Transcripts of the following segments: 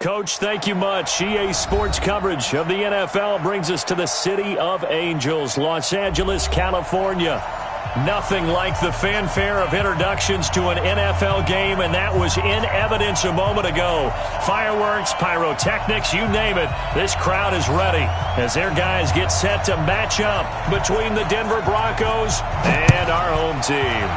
Coach, thank you much. EA Sports coverage of the NFL brings us to the City of Angels, Los Angeles, California. Nothing like the fanfare of introductions to an NFL game, and that was in evidence a moment ago. Fireworks, pyrotechnics, you name it. This crowd is ready as their guys get set to match up between the Denver Broncos and our home team.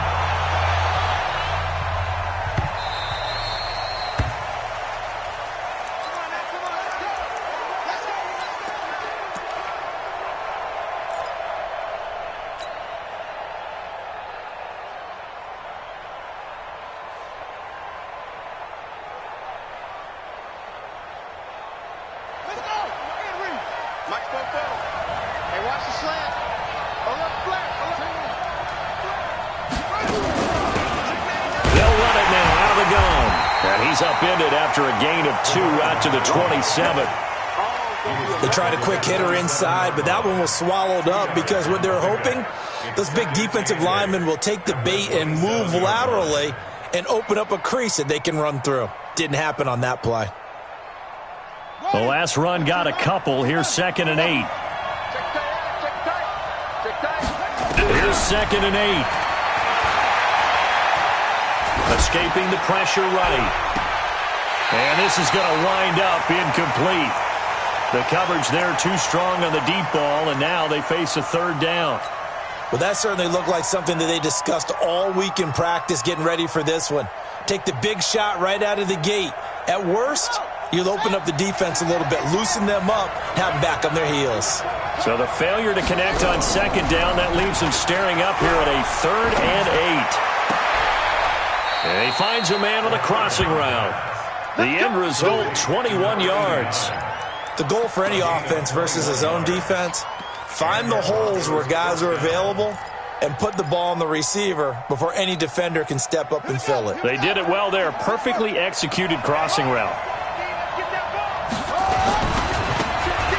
He's upended after a gain of 2 out to the 27. They tried a quick hitter inside, but that one was swallowed up because what they're hoping, those big defensive linemen will take the bait and move laterally and open up a crease that they can run through. Didn't happen on that play. The last run got a couple. Here's 2nd and 8. Here's 2nd and 8. Escaping the pressure right. And this is going to wind up incomplete. The coverage there too strong on the deep ball, and now they face a 3rd down. Well, that certainly looked like something that they discussed all week in practice getting ready for this one. Take the big shot right out of the gate. At worst, you'll open up the defense a little bit, loosen them up, have them back on their heels. So the failure to connect on 2nd down, that leaves them staring up here at a 3rd and 8. And he finds a man on the crossing route. The end result, 21 yards. The goal for any offense versus his own defense, find the holes where guys are available and put the ball on the receiver before any defender can step up and fill it. They did it well there. Perfectly executed crossing route.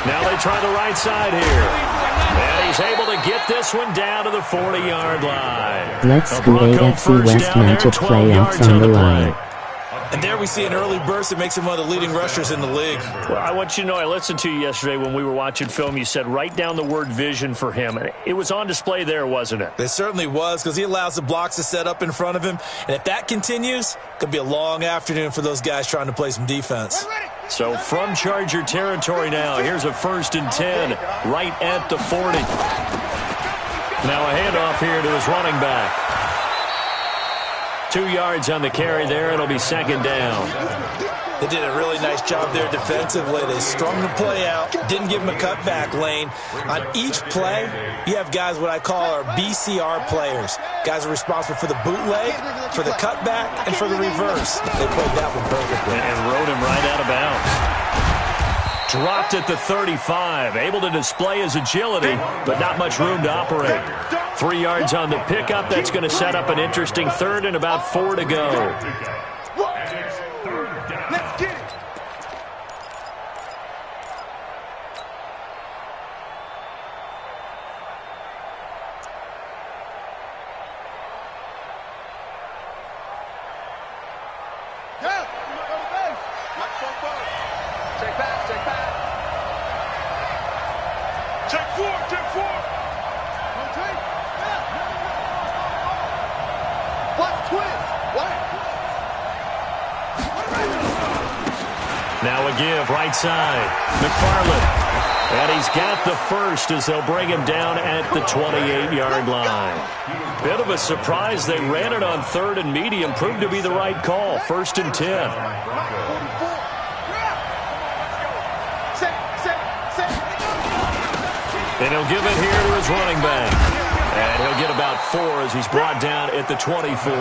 Now they try the right side here. And he's able to get this one down to the 40-yard line. Let's go AFC West matchup playoffs on the line. And there we see an early burst that makes him one of the leading rushers in the league. Well, I want you to know, I listened to you yesterday when we were watching film. You said write down the word vision for him. It was on display there, wasn't it? It certainly was, because he allows the blocks to set up in front of him. And if that continues, it could be a long afternoon for those guys trying to play some defense. So from Charger territory now, here's a 1st and 10 right at the 40. Now a handoff here to his running back. 2 yards on the carry there. It'll be 2nd down. They did a really nice job there defensively. They strung the play out, didn't give him a cutback lane. On each play, you have guys what I call our BCR players. Guys are responsible for the bootleg, for the cutback, and for the reverse. They played that one perfectly. And rode him right out of bounds. Dropped at the 35. Able to display his agility, but not much room to operate. 3 yards on the pickup. That's going to set up an interesting 3rd and about 4 to go. Let's get it. Now a give, right side. McFarland. And he's got the 1st as they'll bring him down at the 28-yard line. Bit of a surprise. They ran it on 3rd and medium. Proved to be the right call. 1st and 10. And he'll give it here to his running back. And he'll get about 4 as he's brought down at the 24.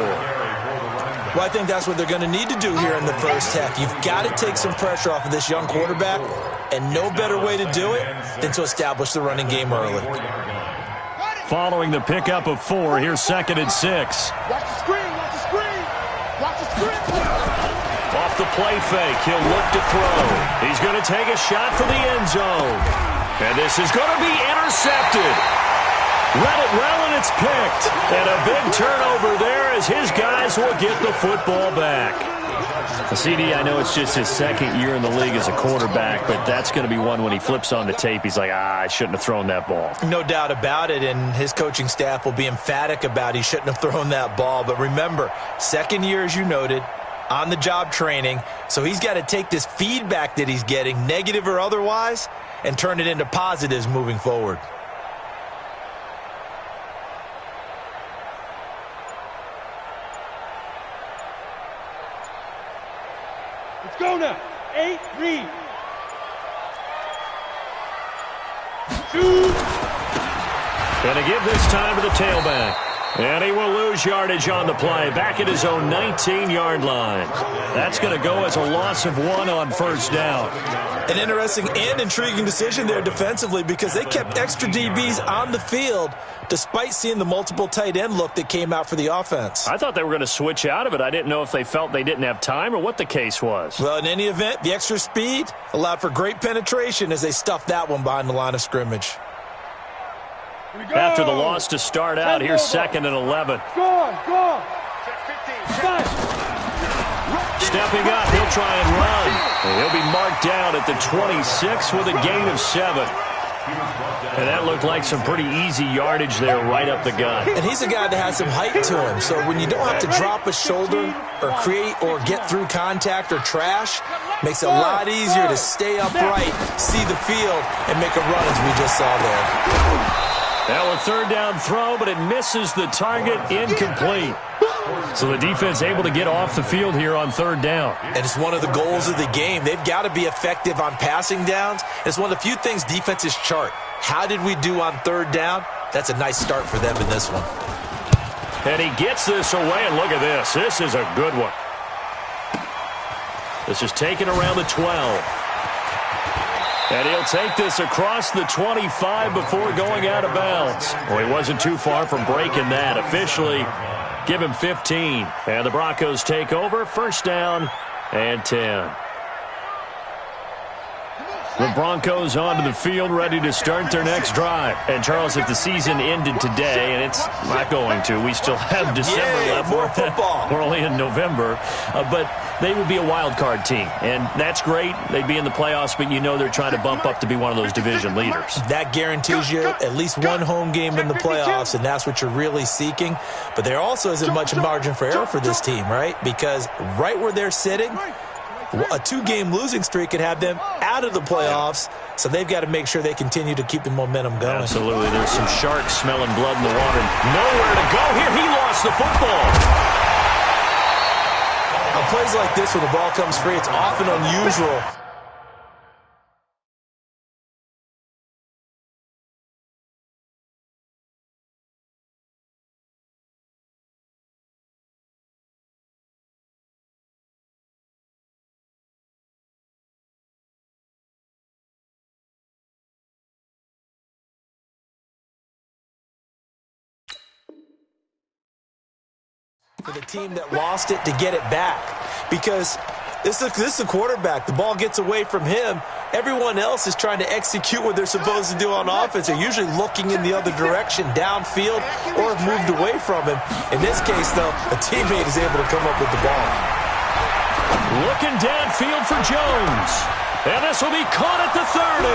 Well, I think that's what they're going to need to do here in the first half. You've got to take some pressure off of this young quarterback, and no better way to do it than to establish the running game early. Following the pickup of 4, here's 2nd and 6. Watch the screen, watch the screen, watch the screen. Off the play fake, he'll look to throw. He's going to take a shot for the end zone. And this is going to be intercepted. Read it well, and it's picked. And a big turnover there as his guys will get the football back. The CD, I know it's just his second year in the league as a quarterback, but that's going to be one when he flips on the tape. He's like, I shouldn't have thrown that ball. No doubt about it, and his coaching staff will be emphatic about he shouldn't have thrown that ball. But remember, second year, as you noted, on-the-job training, so he's got to take this feedback that he's getting, negative or otherwise, and turn it into positives moving forward. Let's go now. 8, read. Shoot. Going to give this time to the tailback. And he will lose yardage on the play. Back at his own 19-yard line. That's going to go as a loss of 1 on first down. An interesting and intriguing decision there defensively because they kept extra DBs on the field despite seeing the multiple tight end look that came out for the offense. I thought they were going to switch out of it. I didn't know if they felt they didn't have time or what the case was. Well, in any event, the extra speed allowed for great penetration as they stuffed that one behind the line of scrimmage. After the loss to start out, here's 2nd and 11. Go. Stepping up, he'll try and run. And he'll be marked down at the 26 with a gain of 7. And that looked like some pretty easy yardage there right up the gut. And he's a guy that has some height to him, so when you don't have to drop a shoulder or create or get through contact or trash, makes it a lot easier to stay upright, see the field, and make a run as we just saw there. Now a third down throw, but it misses the target, incomplete. So the defense able to get off the field here on third down. And it's one of the goals of the game. They've got to be effective on passing downs. It's one of the few things defenses chart. How did we do on third down? That's a nice start for them in this one. And he gets this away, and look at this. This is a good one. This is taken around the 12. And he'll take this across the 25 before going out of bounds. Well, he wasn't too far from breaking that. Officially, give him 15. And the Broncos take over. First down and 10. The Broncos onto the field, ready to start their next drive. And, Charles, if the season ended today, and it's not going to, we still have December left. More football. We're only in November. But they would be a wild card team. And that's great. They'd be in the playoffs, but you know they're trying to bump up to be one of those division leaders. That guarantees you at least one home game in the playoffs, and that's what you're really seeking. But there also isn't much margin for error for this team, right? Because right where they're sitting, a 2-game losing streak could have them out of the playoffs, so they've got to make sure they continue to keep the momentum going. Absolutely. There's some sharks smelling blood in the water. Nowhere to go here. He lost the football. On plays like this, when the ball comes free, it's often unusual. For the team that lost it to get it back, because this is a quarterback. The ball gets away from him. Everyone else is trying to execute what they're supposed to do on offense. They're usually looking in the other direction, downfield, or have moved away from him. In this case, though, a teammate is able to come up with the ball. Looking downfield for Jones. And this will be caught at the 30.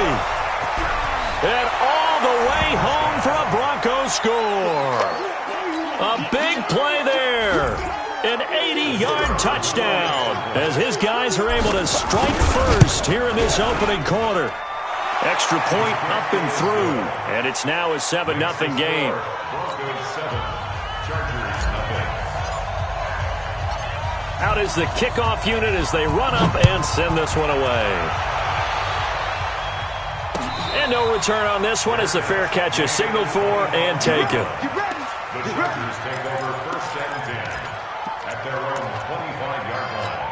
And all the way home for a Broncos score. A big play there. An 80-yard touchdown as his guys are able to strike first here in this opening quarter. Extra point up and through. And it's now a 7-0 game. Out is the kickoff unit as they run up and send this one away. And no return on this one as the fair catch is signaled for and taken. The Chargers take over first and 10 at their own 25-yard line.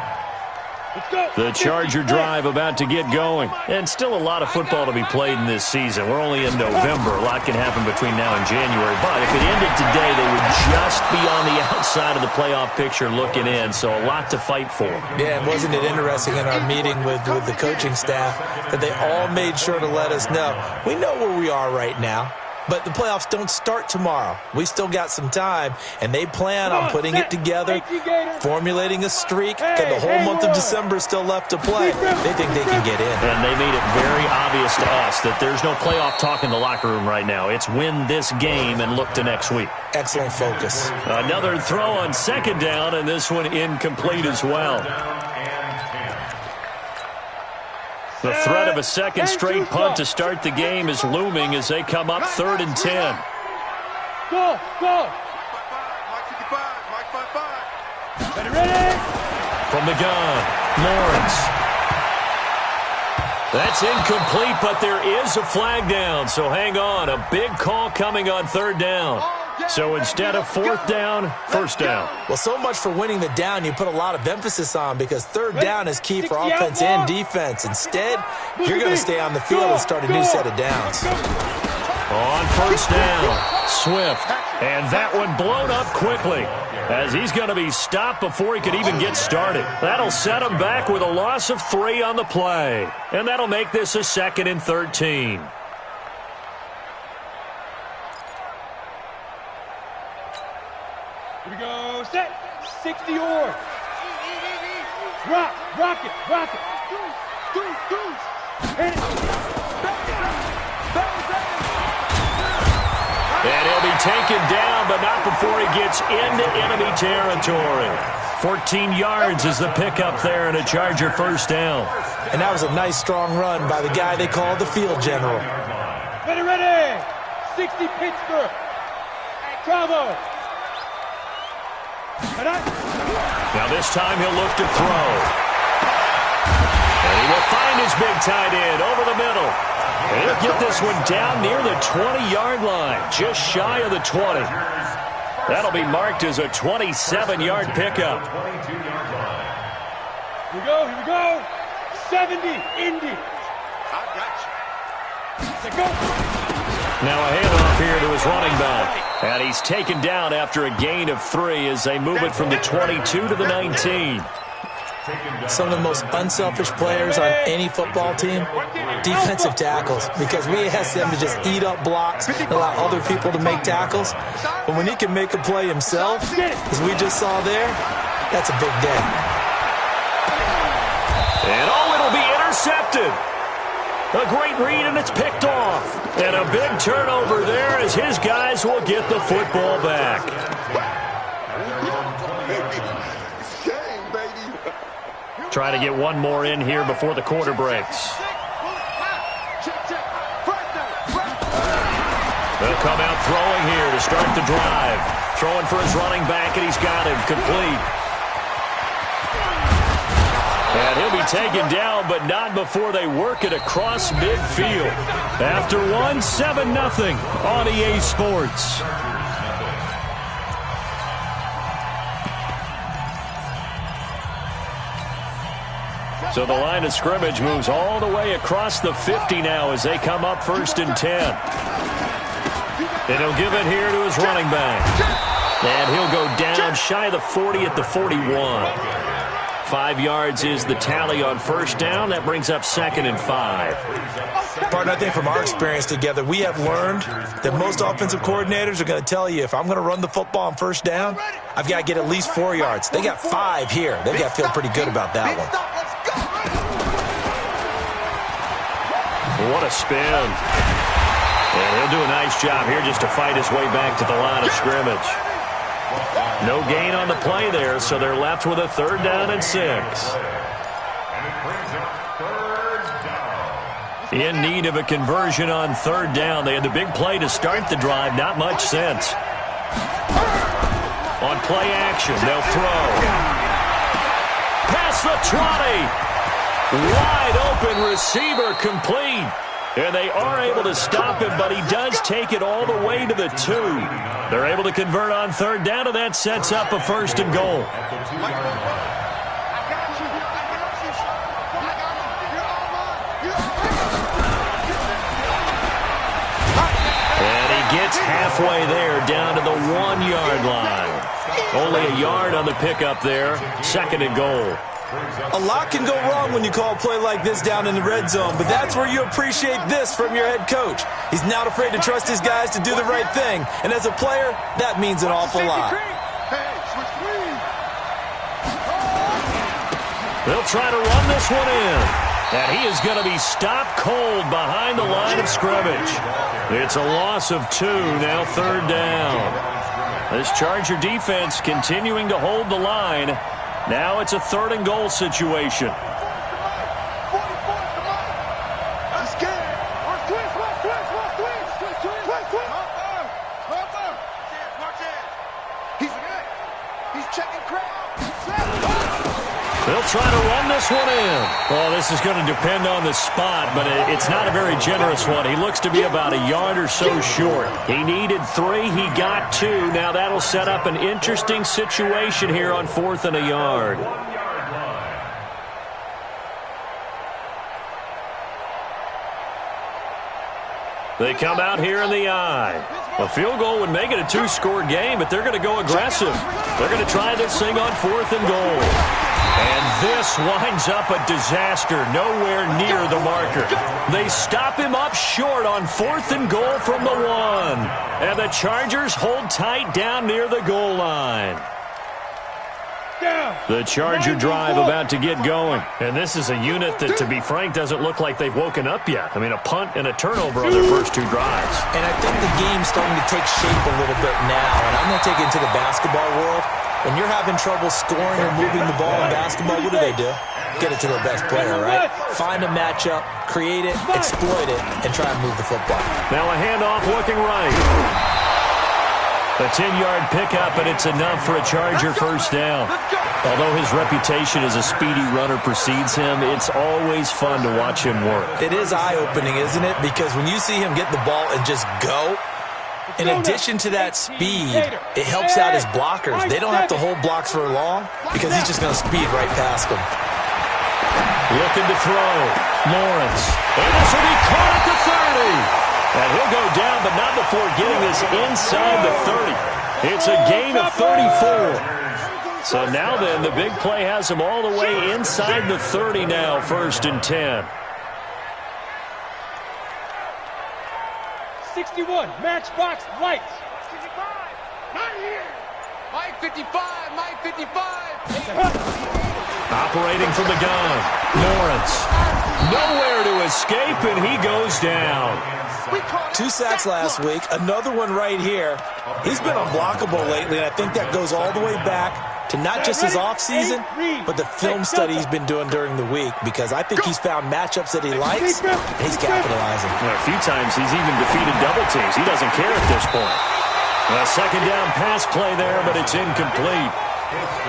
The Charger drive about to get going. And still a lot of football to be played in this season. We're only in November. A lot can happen between now and January. But if it ended today, they would just be on the outside of the playoff picture looking in. So a lot to fight for. Yeah, and wasn't it interesting in our meeting with the coaching staff that they all made sure to let us know. We know where we are right now. But the playoffs don't start tomorrow. We still got some time, and they plan on putting it together, formulating a streak. Got the whole month of December still left to play. They think they can get in. And they made it very obvious to us that there's no playoff talk in the locker room right now. It's win this game and look to next week. Excellent focus. Another throw on second down, and this one incomplete as well. The threat of a second straight punt to start the game is looming as they come up 3rd and 10. Go, go. Ready? From the gun, Lawrence. That's incomplete, but there is a flag down, so hang on. A big call coming on 3rd down. So instead of 4th down, 1st down. Well, so much for winning the down you put a lot of emphasis on, because 3rd down is key for offense and defense. Instead, you're going to stay on the field and start a new set of downs. On 1st down, Swift. And that one blown up quickly as he's going to be stopped before he could even get started. That'll set him back with a loss of 3 on the play. And that'll make this a 2nd and 13. Here we go. Set. 60 or. Rock it. Hit it. And he'll be taken down, but not before he gets into enemy territory. 14 yards is the pickup there and a Charger 1st down. And that was a nice, strong run by the guy they call the field general. Ready. 60 Pittsburgh. Bravo. Now this time he'll look to throw. And he will find his big tight end over the middle. And he'll get this one down near the 20-yard line, just shy of the 20. That'll be marked as a 27-yard pickup. Here we go. 70, Indy. I got you. Go. Now a handoff here to his running back. And he's taken down after a gain of 3 as they move it from the 22 to the 19. Some of the most unselfish players on any football team, defensive tackles, because we ask them to just eat up blocks and allow other people to make tackles. But when he can make a play himself, as we just saw there, that's a big day. And it'll be intercepted. A great read, and it's picked off. And a big turnover there as his guys will get the football back. Try to get one more in here before the quarter breaks. They'll come out throwing here to start the drive. Throwing for his running back, and he's got him complete. And he'll be taken down, but not before they work it across midfield. After 7-0 on EA Sports. So the line of scrimmage moves all the way across the 50 now as they come up 1st and 10. And he'll give it here to his running back. And he'll go down shy of the 40 at the 41. 5 yards is the tally on 1st down. That brings up 2nd and 5. Partner, I think from our experience together, we have learned that most offensive coordinators are going to tell you, if I'm going to run the football on 1st down, I've got to get at least 4 yards. They got 5 here. They've got to feel pretty good about that one. What a spin. And he'll do a nice job here just to fight his way back to the line of scrimmage. No gain on the play there, so they're left with a 3rd down and 6. In need of a conversion on 3rd down. They had the big play to start the drive. Not much sense. On play action, they'll throw. Past the 20. Wide open receiver complete. And they are able to stop him, but he does take it all the way to the 2. They're able to convert on 3rd down, and that sets up a 1st and goal. And he gets halfway there, down to the 1-yard line. Only a yard on the pickup there. 2nd and goal. A lot can go wrong when you call a play like this down in the red zone, but that's where you appreciate this from your head coach. He's not afraid to trust his guys to do the right thing, and as a player, that means an awful lot. They'll try to run this one in, and he is going to be stopped cold behind the line of scrimmage. It's a loss of 2, now 3rd down. This Charger defense continuing to hold the line. Now it's a 3rd and goal situation. They'll try to run this one in. Well, this is going to depend on the spot, but it's not a very generous one. He looks to be about a yard or so short. He needed 3. He got 2. Now that'll set up an interesting situation here on 4th and a yard. They come out here in the eye. A field goal would make it a 2-score game, but they're going to go aggressive. They're going to try this thing on 4th and goal. And this winds up a disaster, nowhere near the marker. They stop him up short on 4th and goal from the 1. And the Chargers hold tight down near the goal line. The Charger drive about to get going. And this is a unit that, to be frank, doesn't look like they've woken up yet. I mean, a punt and a turnover on their first 2 drives. And I think the game's starting to take shape a little bit now. And I'm going to take it into the basketball world. When you're having trouble scoring or moving the ball in basketball, what do? Get it to their best player, right? Find a matchup, create it, exploit it, and try and move the football. Now a handoff looking right. A 10-yard pickup, and it's enough for a Charger first down. Although his reputation as a speedy runner precedes him, it's always fun to watch him work. It is eye-opening, isn't it? Because when you see him get the ball and just go, in addition to that speed, it helps out his blockers. They don't have to hold blocks for long because he's just going to speed right past them. Looking to throw. Lawrence. And this will be caught at the 30. And he'll go down, but not before getting this inside the 30. It's a gain of 34. So now then, the big play has him all the way inside the 30 now, 1st and 10. 61, matchbox lights. 65, not here. Mike 55, Mike 55. Operating from the gun, Lawrence. Nowhere to escape, and he goes down. 2 sacks last week, another one right here. He's been unblockable lately, and I think that goes all the way back to not just his offseason, but the film study he's been doing during the week, because I think he's found matchups that he likes, and he's capitalizing. A few times he's even defeated double teams. He doesn't care at this point. A 2nd down pass play there, but it's incomplete.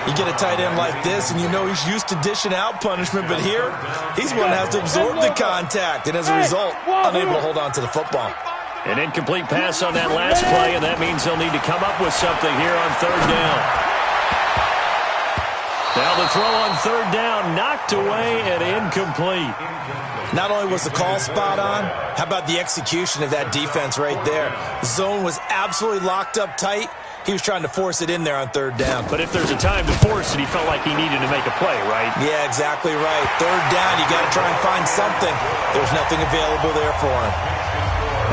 You get a tight end like this, and you know he's used to dishing out punishment, but here, he's one that has to absorb the contact, and as a result, unable to hold on to the football. An incomplete pass on that last play, and that means they'll need to come up with something here on 3rd down. Now the throw on 3rd down, knocked away and incomplete. Not only was the call spot on, how about the execution of that defense right there? The zone was absolutely locked up tight. He was trying to force it in there on 3rd down. But if there's a time to force it, he felt like he needed to make a play, right? Yeah, exactly right. 3rd down, you got to try and find something. There's nothing available there for him.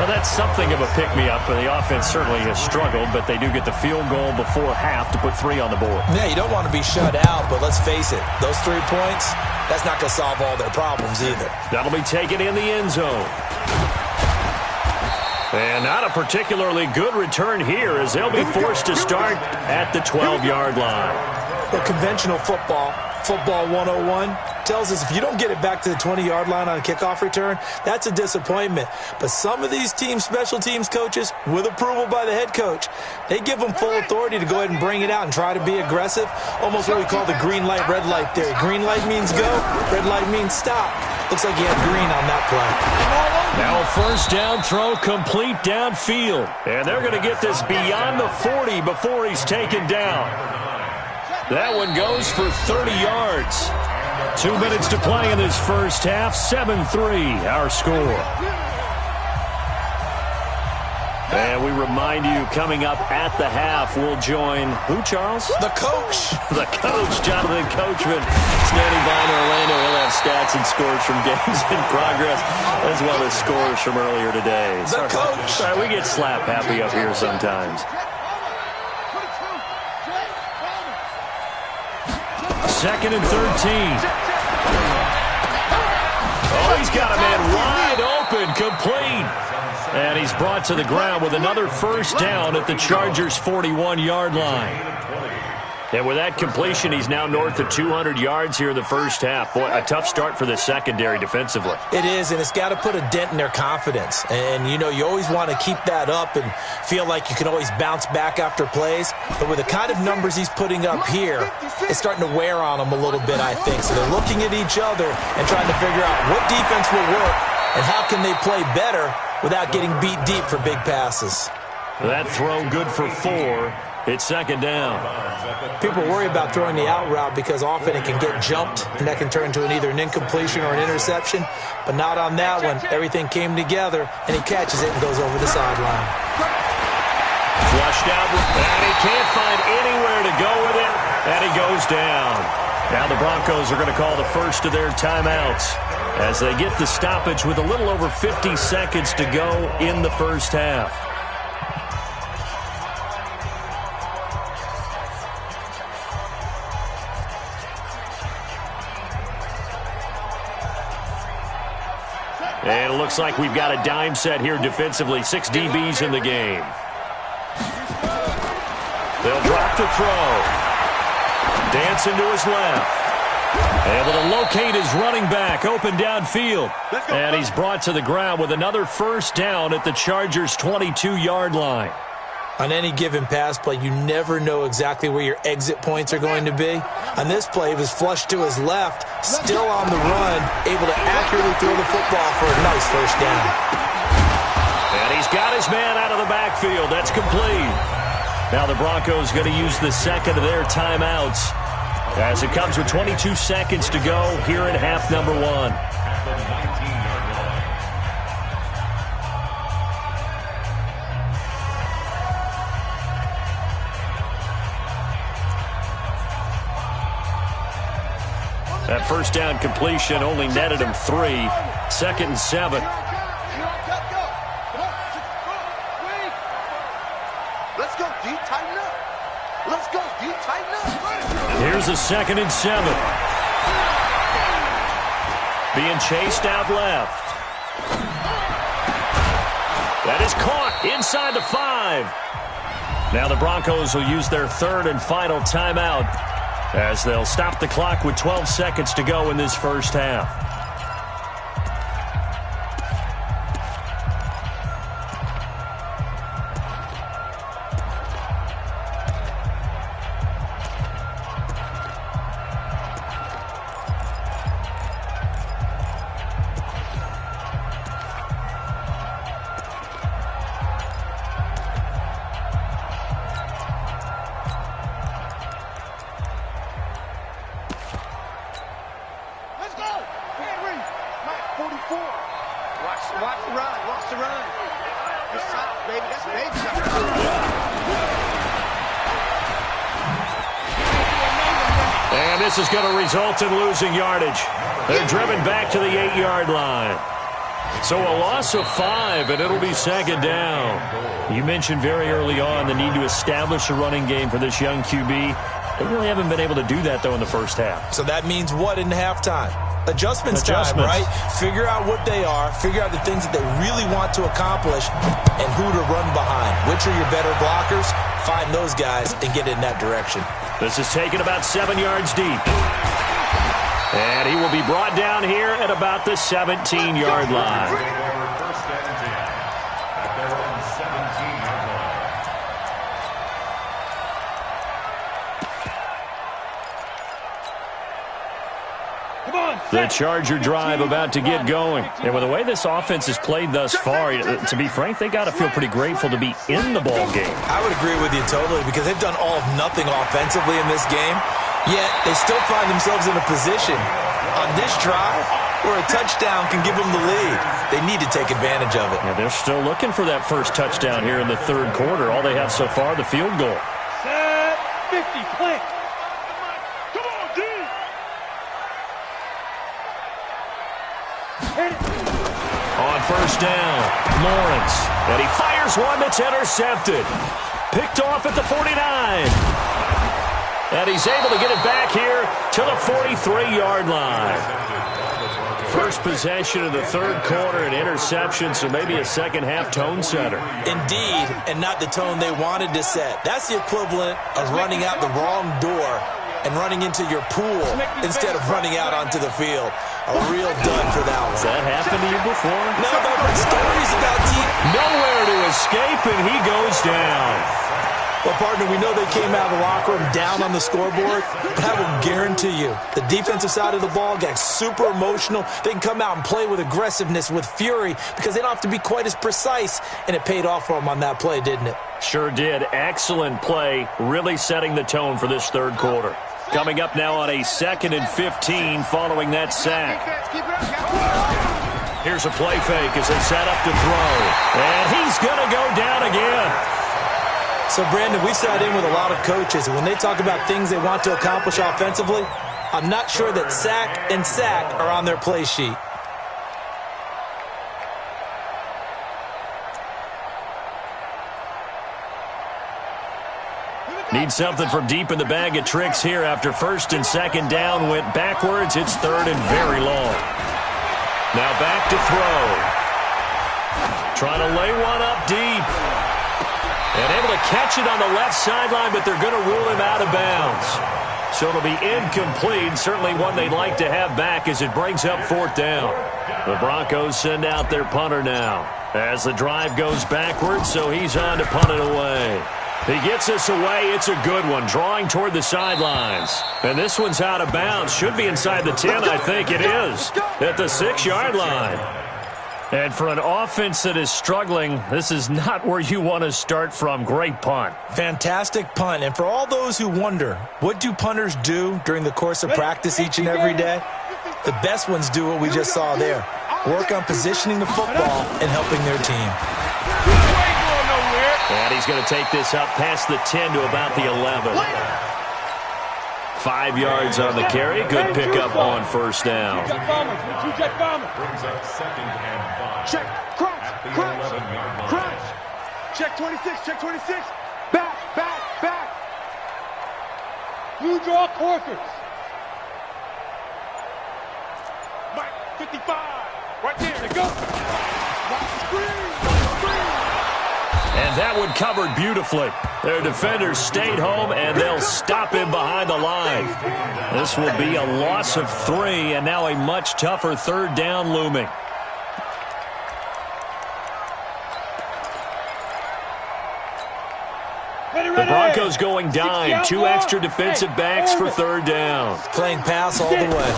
Well, that's something of a pick-me-up. The offense certainly has struggled, but they do get the field goal before half to put 3 on the board. Yeah, you don't want to be shut out, but let's face it, those 3 points, that's not going to solve all their problems either. That'll be taken in the end zone. And not a particularly good return here, as they'll be forced to start at the 12-yard line. Well, conventional football 101, tells us if you don't get it back to the 20-yard line on a kickoff return, that's a disappointment. But some of these teams, special teams coaches, with approval by the head coach, they give them full authority to go ahead and bring it out and try to be aggressive, almost what we call the green light, red light theory. Green light means go, red light means stop. Looks like he had green on that play. Now a 1st down throw complete downfield. And they're going to get this beyond the 40 before he's taken down. That one goes for 30 yards. 2 minutes to play in this first half. 7-3 our score. And we remind you, coming up at the half, we'll join who, Charles? The coach. The coach, Jonathan Coachman, standing by in Orlando. He'll have stats and scores from games in progress, as well as scores from earlier today. The coach. Sorry, we get slap happy up here sometimes. Second and 13. Oh, he's got a man wide open, complete. And he's brought to the ground with another first down at the Chargers' 41-yard line. And with that completion, he's now north of 200 yards here in the first half. Boy, a tough start for the secondary defensively. It is, and it's got to put a dent in their confidence. And, you know, you always want to keep that up and feel like you can always bounce back after plays. But with the kind of numbers he's putting up here, it's starting to wear on them a little bit, I think. So they're looking at each other and trying to figure out what defense will work and how can they play better without getting beat deep for big passes. That throw good for 4. It's second down. People worry about throwing the out route because often it can get jumped, and that can turn into either an incompletion or an interception. But not on that one. Everything came together, and he catches it and goes over the sideline. Flushed out, and he can't find anywhere to go with it, and he goes down. Now the Broncos are going to call the first of their timeouts as they get the stoppage with a little over 50 seconds to go in the first half. And it looks like we've got a dime set here defensively. 6 DBs in the game. They'll drop the throw. Dancing to his left. Able to locate his running back open downfield. And he's brought to the ground with another first down at the Chargers' 22-yard line. On any given pass play, you never know exactly where your exit points are going to be. On this play, he was flushed to his left, still on the run, able to accurately throw the football for a nice first down. And he's got his man out of the backfield. That's complete. Now the Broncos going to use the second of their timeouts as it comes with 22 seconds to go here in half number 1. That first down completion only netted him 3. Second and 7. Let's go, D. Tighten up. Let's go, D. Tighten up. Here's a second and 7. Being chased out left. That is caught inside the 5. Now the Broncos will use their third and final timeout as they'll stop the clock with 12 seconds to go in this first half. This is going to result in losing yardage. They're driven back to the 8-yard line. So a loss of 5, and it'll be second down. You mentioned very early on the need to establish a running game for this young QB. They really haven't been able to do that, though, in the first half. So that means what in halftime? Adjustments time, right? Figure out what they are, figure out the things that they really want to accomplish, and who to run behind. Which are your better blockers? Find those guys and get in that direction. This is taken about 7 yards deep. And he will be brought down here at about the 17-yard line. The Charger drive about to get going. And with the way this offense has played thus far, to be frank, they got to feel pretty grateful to be in the ball game. I would agree with you totally because they've done all of nothing offensively in this game, yet they still find themselves in a position on this drive where a touchdown can give them the lead. They need to take advantage of it. Yeah, they're still looking for that first touchdown here in the third quarter. All they have so far, the field goal. Set 50, play. Come on, D. On first down, Lawrence. And he fires one that's intercepted. Picked off at the 49. And he's able to get it back here to the 43-yard line. First possession of the third quarter, an interception, so maybe a second-half tone setter. Indeed, and not the tone they wanted to set. That's the equivalent of running out the wrong door and running into your pool instead of running out onto the field. A real dud for that one. Has that happened to you before? No, but I've heard stories about teams. Nowhere to escape, and he goes down. Well, partner, we know they came out of the locker room down on the scoreboard, but I will guarantee you the defensive side of the ball got super emotional. They can come out and play with aggressiveness, with fury, because they don't have to be quite as precise, and it paid off for them on that play, didn't it? Sure did. Excellent play, really setting the tone for this third quarter. Coming up now on a 2nd and 15 following that sack. Here's a play fake as they set up to throw, and he's going to go down again. So, Brandon, we've sat in with a lot of coaches, and when they talk about things they want to accomplish offensively, I'm not sure that sack and sack are on their play sheet. Need something from deep in the bag of tricks here after first and second down went backwards. It's third and very long. Now back to throw. Trying to lay one up deep. And able to catch it on the left sideline, but they're going to rule him out of bounds. So it'll be incomplete. Certainly one they'd like to have back as it brings up fourth down. The Broncos send out their punter now as the drive goes backwards, so he's on to punt it away. He gets this away. It's a good one, drawing toward the sidelines. And this one's out of bounds. Should be inside the 10, I think it is, at the 6-yard line. And for an offense that is struggling, this is not where you want to start from. Great punt. Fantastic punt. And for all those who wonder, what do punters do during the course of practice each and every day? The best ones do what we just saw there. Work on positioning the football and helping their team. And he's going to take this up past the 10 to about the 11. 5 yards on the carry. Good pickup on first down. Brings up 2nd and 5. Check, crunch, At the crunch, 11-yard line. crunch. Check 26, check 26. Back, back, back. Blue draw Corkers. Mike, 55. Right there, they go. Watch the screen. And that one covered beautifully. Their defenders stayed home, and they'll stop him behind the line. This will be a loss of 3, and now a much tougher third down looming. The Broncos going dime. 2 extra defensive backs for third down. Playing pass all the way.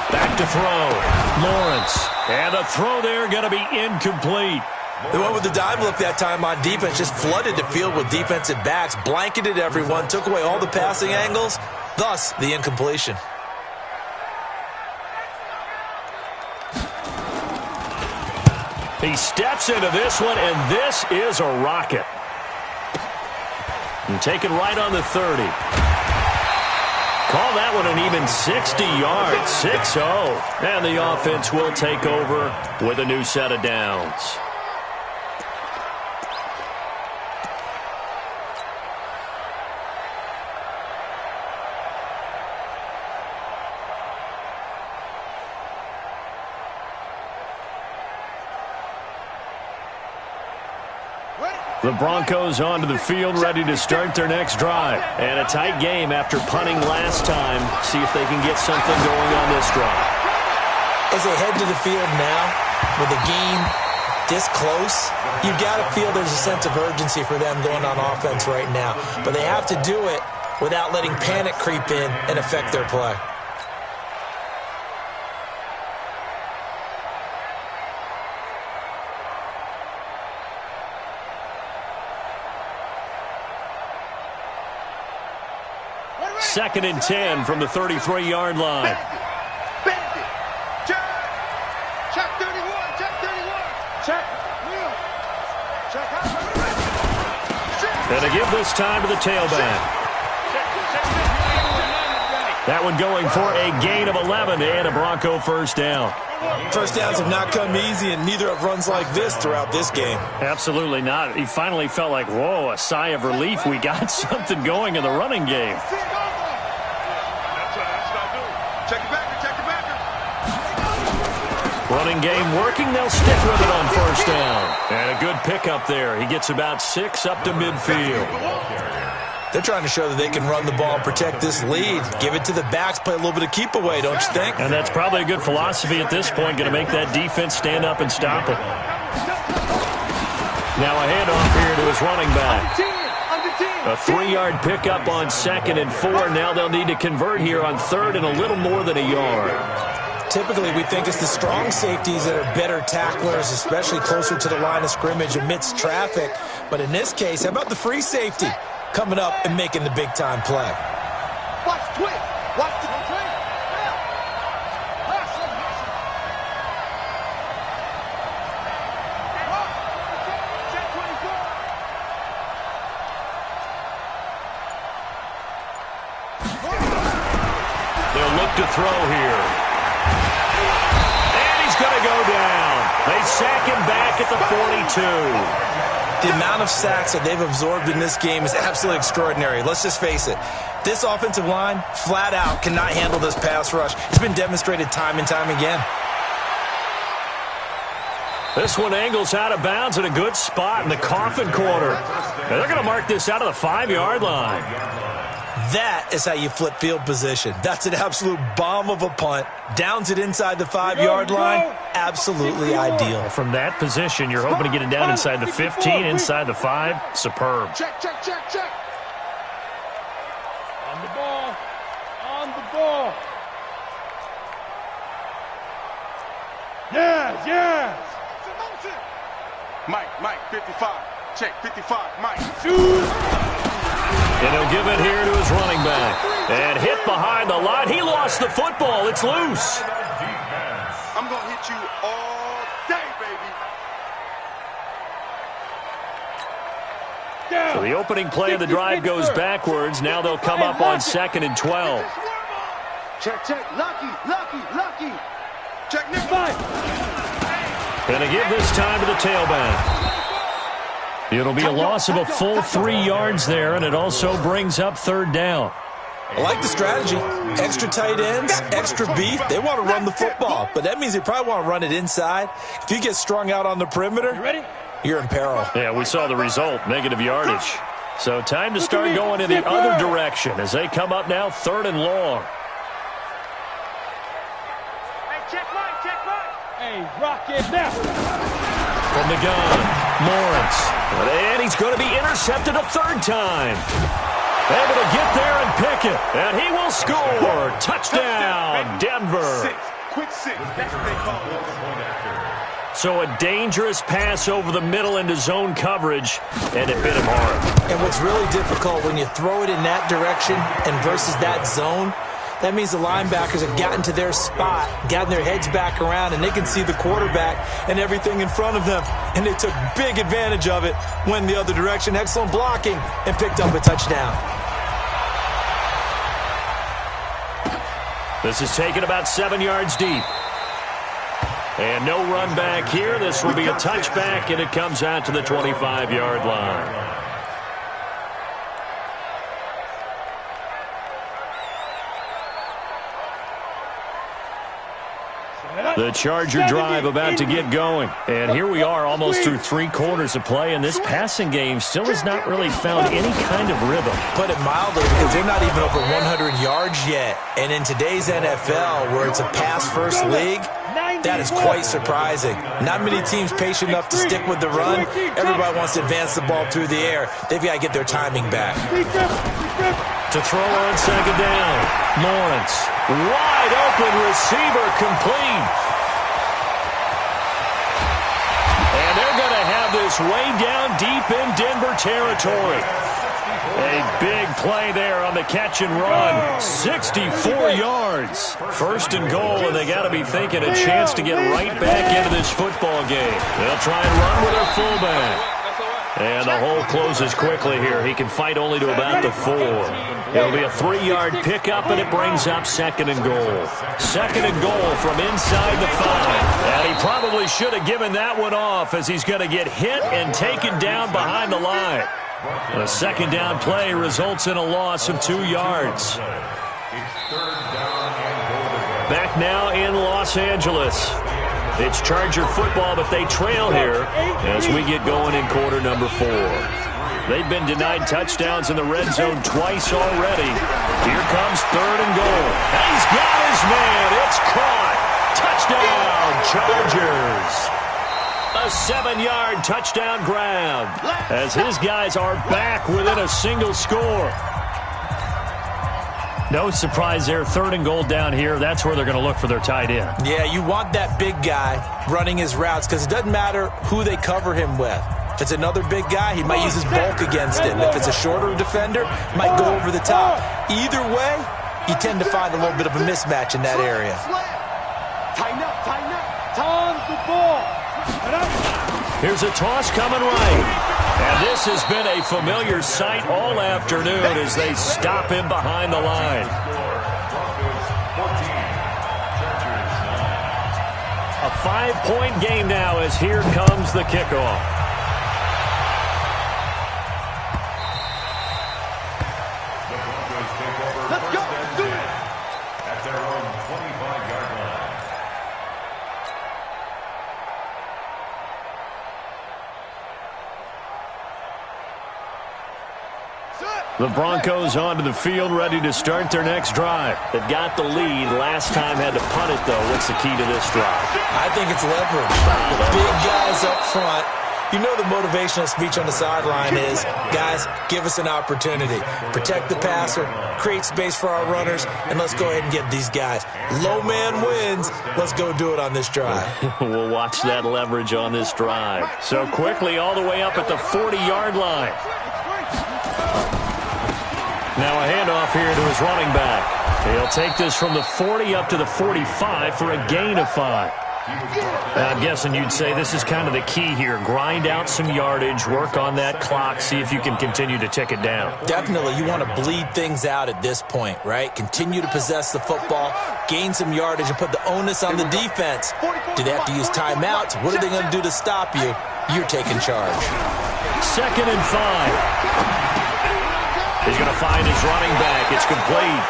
Back to throw. Lawrence. And a throw there going to be incomplete. They went with the dive look that time on defense, just flooded the field with defensive backs, blanketed everyone, took away all the passing angles, thus the incompletion. He steps into this one, and this is a rocket. And taken right on the 30. Call that one an even 60 yards, 6-0. And the offense will take over with a new set of downs. The Broncos onto the field, ready to start their next drive. And a tight game after punting last time. See if they can get something going on this drive. As they head to the field now, with the game this close, you've got to feel there's a sense of urgency for them going on offense right now. But they have to do it without letting panic creep in and affect their play. Second and 10 from the 33-yard line. Bandit. Going to give this time to the tailback. That one going for a gain of 11 and a Bronco first down. First downs have not come easy, and neither have runs like this throughout this game. Absolutely not. He finally felt like, whoa, a sigh of relief. We got something going in the running game. Running game working. They'll stick with it on first down. And a good pickup there. He gets about 6 up to midfield. They're trying to show that they can run the ball and protect this lead. Give it to the backs, play a little bit of keep away, don't you think? And that's probably a good philosophy at this point, going to make that defense stand up and stop it. Now a handoff here to his running back. A 3-yard pickup on 2nd and 4. Now they'll need to convert here on 3rd and a little more than a yard. Typically, we think it's the strong safeties that are better tacklers, especially closer to the line of scrimmage amidst traffic. But in this case, how about the free safety coming up and making the big-time play? Watch twist. Watch the twist. They'll look to throw here. And he's going to go down. They sack him back at the 42. The amount of sacks that they've absorbed in this game is absolutely extraordinary. Let's just face it. This offensive line, flat out, cannot handle this pass rush. It's been demonstrated time and time again. This one angles out of bounds in a good spot in the coffin corner. And they're going to mark this out of the 5-yard line. That is how you flip field position. That's an absolute bomb of a punt. Downs it inside the 5-yard line. Absolutely ideal. From that position, you're hoping to get it down inside the 15, inside the 5. Superb. Check, check, check, check. On the ball. On the ball. Yes, yes. Mike, 55. Check, 55. Mike. Shoot. And he'll give it here to his running back. And hit behind the line. He lost the football. It's loose. I'm going to hit you all day, baby. So the opening play of the drive goes backwards. Now they'll come up on 2nd and 12. Check, check. Lucky. Check, Nick. Gonna give this time to the tailback. It'll be a loss of a full 3 yards there, and it also brings up 3rd down. I like the strategy. Extra tight ends, extra beef. They want to run the football, but that means they probably want to run it inside. If you get strung out on the perimeter, you're in peril. Yeah, we saw the result, negative yardage. So time to start going in the other direction as they come up now 3rd and long. Hey, check Mike. Hey, rock it now. From the gun, Lawrence. And he's going to be intercepted a 3rd time. Able to get there and pick it. And he will score. Touchdown, Denver. Quick six. That's what they call it. So a dangerous pass over the middle into zone coverage, and it bit him hard. And what's really difficult when you throw it in that direction and versus that zone, that means the linebackers have gotten to their spot, gotten their heads back around, and they can see the quarterback and everything in front of them. And they took big advantage of it, went the other direction, excellent blocking, and picked up a touchdown. This is taken about 7 yards deep. And no run back here. This will be a touchback, and it comes out to the 25-yard line. The Charger drive about to get going. And here we are almost through 3 quarters of play, and this passing game still has not really found any kind of rhythm. Put it mildly, because they're not even over 100 yards yet. And in today's NFL, where it's a pass-first league, that is quite surprising. Not many teams patient enough to stick with the run. Everybody wants to advance the ball through the air. They've got to get their timing back. To throw on 2nd down, Lawrence. Wide open receiver complete. And they're going to have this way down deep in Denver territory. A big play there on the catch and run. 64 yards. 1st and goal, and they got to be thinking a chance to get right back into this football game. They'll try and run with their fullback. And the hole closes quickly here. He can fight only to about the 4. It'll be a 3-yard pickup, and it brings up 2nd and goal. 2nd and goal from inside the 5. And he probably should have given that one off, as he's going to get hit and taken down behind the line. A 2nd down play results in a loss of 2 yards. Back now in Los Angeles. It's Charger football, but they trail here as we get going in quarter number 4. They've been denied touchdowns in the red zone twice already. Here comes 3rd and goal. He's got his man. It's caught. Touchdown, Chargers. A 7-yard touchdown grab as his guys are back within a single score. No surprise there. 3rd and goal down here. That's where they're going to look for their tight end. Yeah, you want that big guy running his routes because it doesn't matter who they cover him with. If it's another big guy, he might use his bulk against him. If it's a shorter defender, he might go over the top. Either way, you tend to find a little bit of a mismatch in that area. Tighten up, tighten up. Tom's the ball. Here's a toss coming right. And this has been a familiar sight all afternoon as they stop him behind the line. A 5-point game now as here comes the kickoff. Let's go. Do it. At their own 25-yard line. The Broncos onto the field, ready to start their next drive. They've got the lead. Last time had to punt it, though. What's the key to this drive? I think it's leverage. The big guys up front. You know the motivational speech on the sideline is, guys, give us an opportunity. Protect the passer, create space for our runners, and let's go ahead and get these guys. Low man wins. Let's go do it on this drive. We'll watch that leverage on this drive. So quickly all the way up at the 40-yard line. Now a handoff here to his running back. He'll take this from the 40 up to the 45 for a gain of 5. I'm guessing you'd say this is kind of the key here. Grind out some yardage, work on that clock, see if you can continue to tick it down. Definitely, you want to bleed things out at this point, right? Continue to possess the football, gain some yardage, and put the onus on the defense. Do they have to use timeouts? What are they going to do to stop you? You're taking charge. 2nd and 5. He's going to find his running back. It's complete.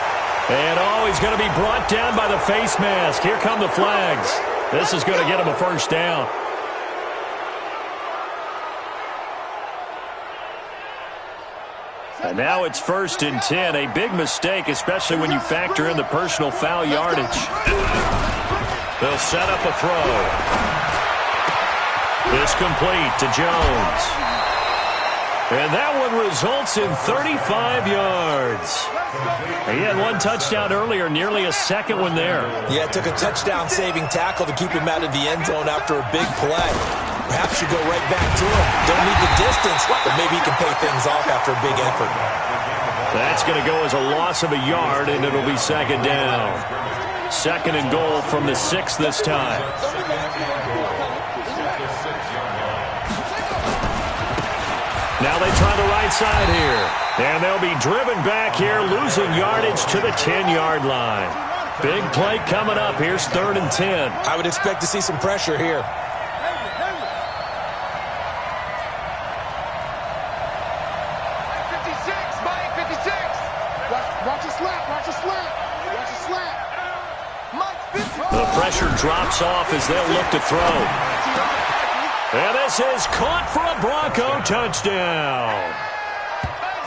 And, he's going to be brought down by the face mask. Here come the flags. This is going to get him a first down. And now it's 1st and 10. A big mistake, especially when you factor in the personal foul yardage. They'll set up a throw. This complete to Jones. And that one results in 35 yards. He had one touchdown earlier, nearly a second one there. Yeah, it took a touchdown-saving tackle to keep him out of the end zone after a big play. Perhaps you go right back to him. Don't need the distance, but maybe he can pay things off after a big effort. That's going to go as a loss of a yard, and it'll be 2nd down. 2nd and goal from the 6 this time. Now they try the right side here. And they'll be driven back here, losing yardage to the 10-yard line. Big play coming up. Here's 3rd and 10. I would expect to see some pressure here. 56, Mike, 56. Watch your slap, watch your slap. Watch your slap. Mike, 50. The pressure drops off as they'll look to throw. And this is caught for a Bronco touchdown.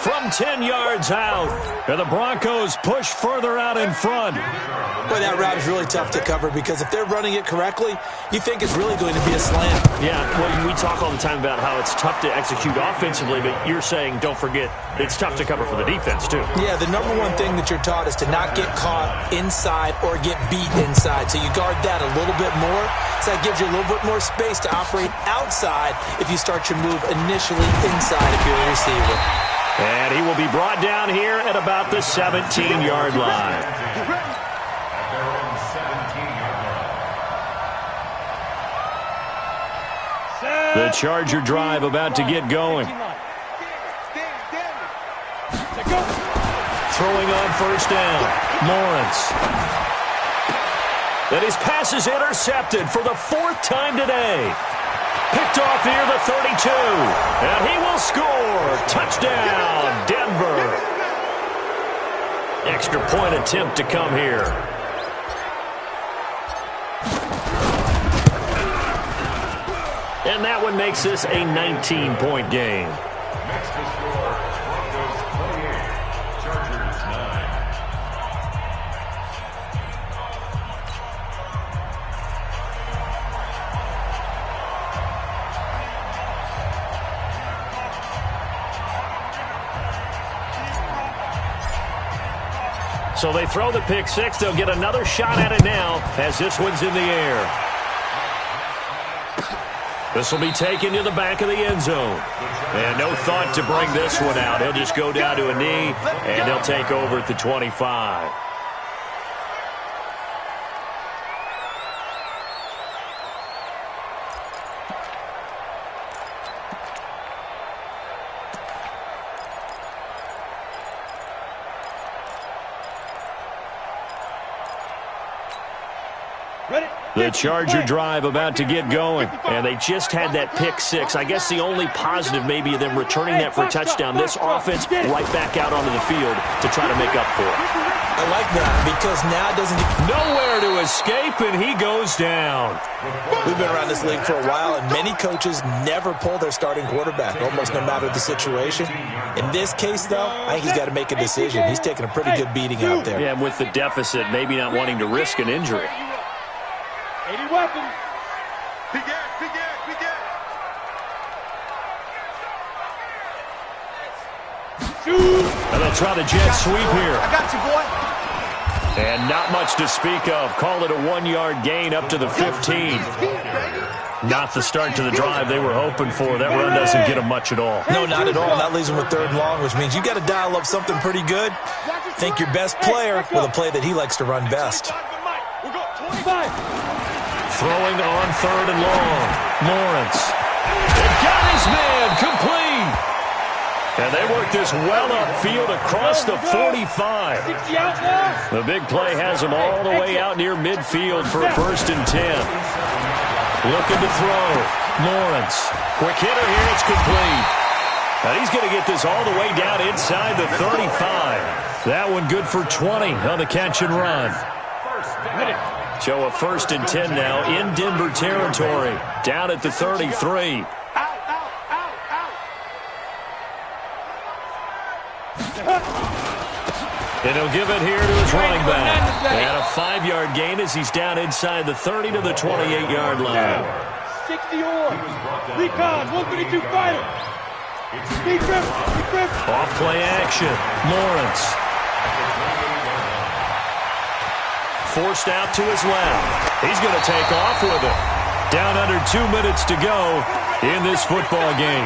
From 10 yards out, and the Broncos push further out in front. Boy, that route is really tough to cover because if they're running it correctly, you think it's really going to be a slant. Yeah, well, we talk all the time about how it's tough to execute offensively, but you're saying, don't forget, it's tough to cover for the defense, too. Yeah, the number one thing that you're taught is to not get caught inside or get beat inside. So you guard that a little bit more. So that gives you a little bit more space to operate outside if you start your move initially inside if you're a receiver. And he will be brought down here at about the 17-yard line. The The Charger drive about to get going. Throwing on first down. Lawrence. And his pass is intercepted for the 4th time today. Picked off near the 32. And he will score. Touchdown, Denver. Extra point attempt to come here. And that one makes this a 19-point game. Next to score, Broncos 28, Chargers 9. So they throw the pick six. They'll get another shot at it now as this one's in the air. This will be taken to the back of the end zone. And no thought to bring this one out. He'll just go down to a knee, and they'll take over at the 25. The Charger drive about to get going, and they just had that pick six. I guess the only positive maybe of them returning that for a touchdown. This offense right back out onto the field to try to make up for it. I like that because now it doesn't... Nowhere to escape, and he goes down. We've been around this league for a while, and many coaches never pull their starting quarterback, almost no matter the situation. In this case, though, I think he's got to make a decision. He's taking a pretty good beating out there. Yeah, and with the deficit, maybe not wanting to risk an injury. 80 weapons. Big Ed. And they'll try the jet sweep here. I got you, boy. And not much to speak of. Call it a 1-yard gain up to the 15. Not the start to the drive they were hoping for. That run doesn't get them much at all. No, not at all. That leaves them with 3rd and long, which means you got to dial up something pretty good. Think your best player with a play that he likes to run best. We got 25. Throwing on 3rd and long. Lawrence. It got his man complete. And they work this well upfield across the 45. The big play has them all the way out near midfield for a 1st and 10. Looking to throw. Lawrence. Quick hitter here. It's complete. And he's going to get this all the way down inside the 35. That one good for 20 on the catch and run. So a 1st and 10 now in Denver territory. Down at the 33. And he'll give it here to his running back. And a 5-yard gain as he's down inside the 30 to the 28-yard line. 60 or recon 132 fighter. Speed grip. Off play action. Lawrence. Forced out to his left. He's going to take off with it. Down under 2 minutes to go in this football game.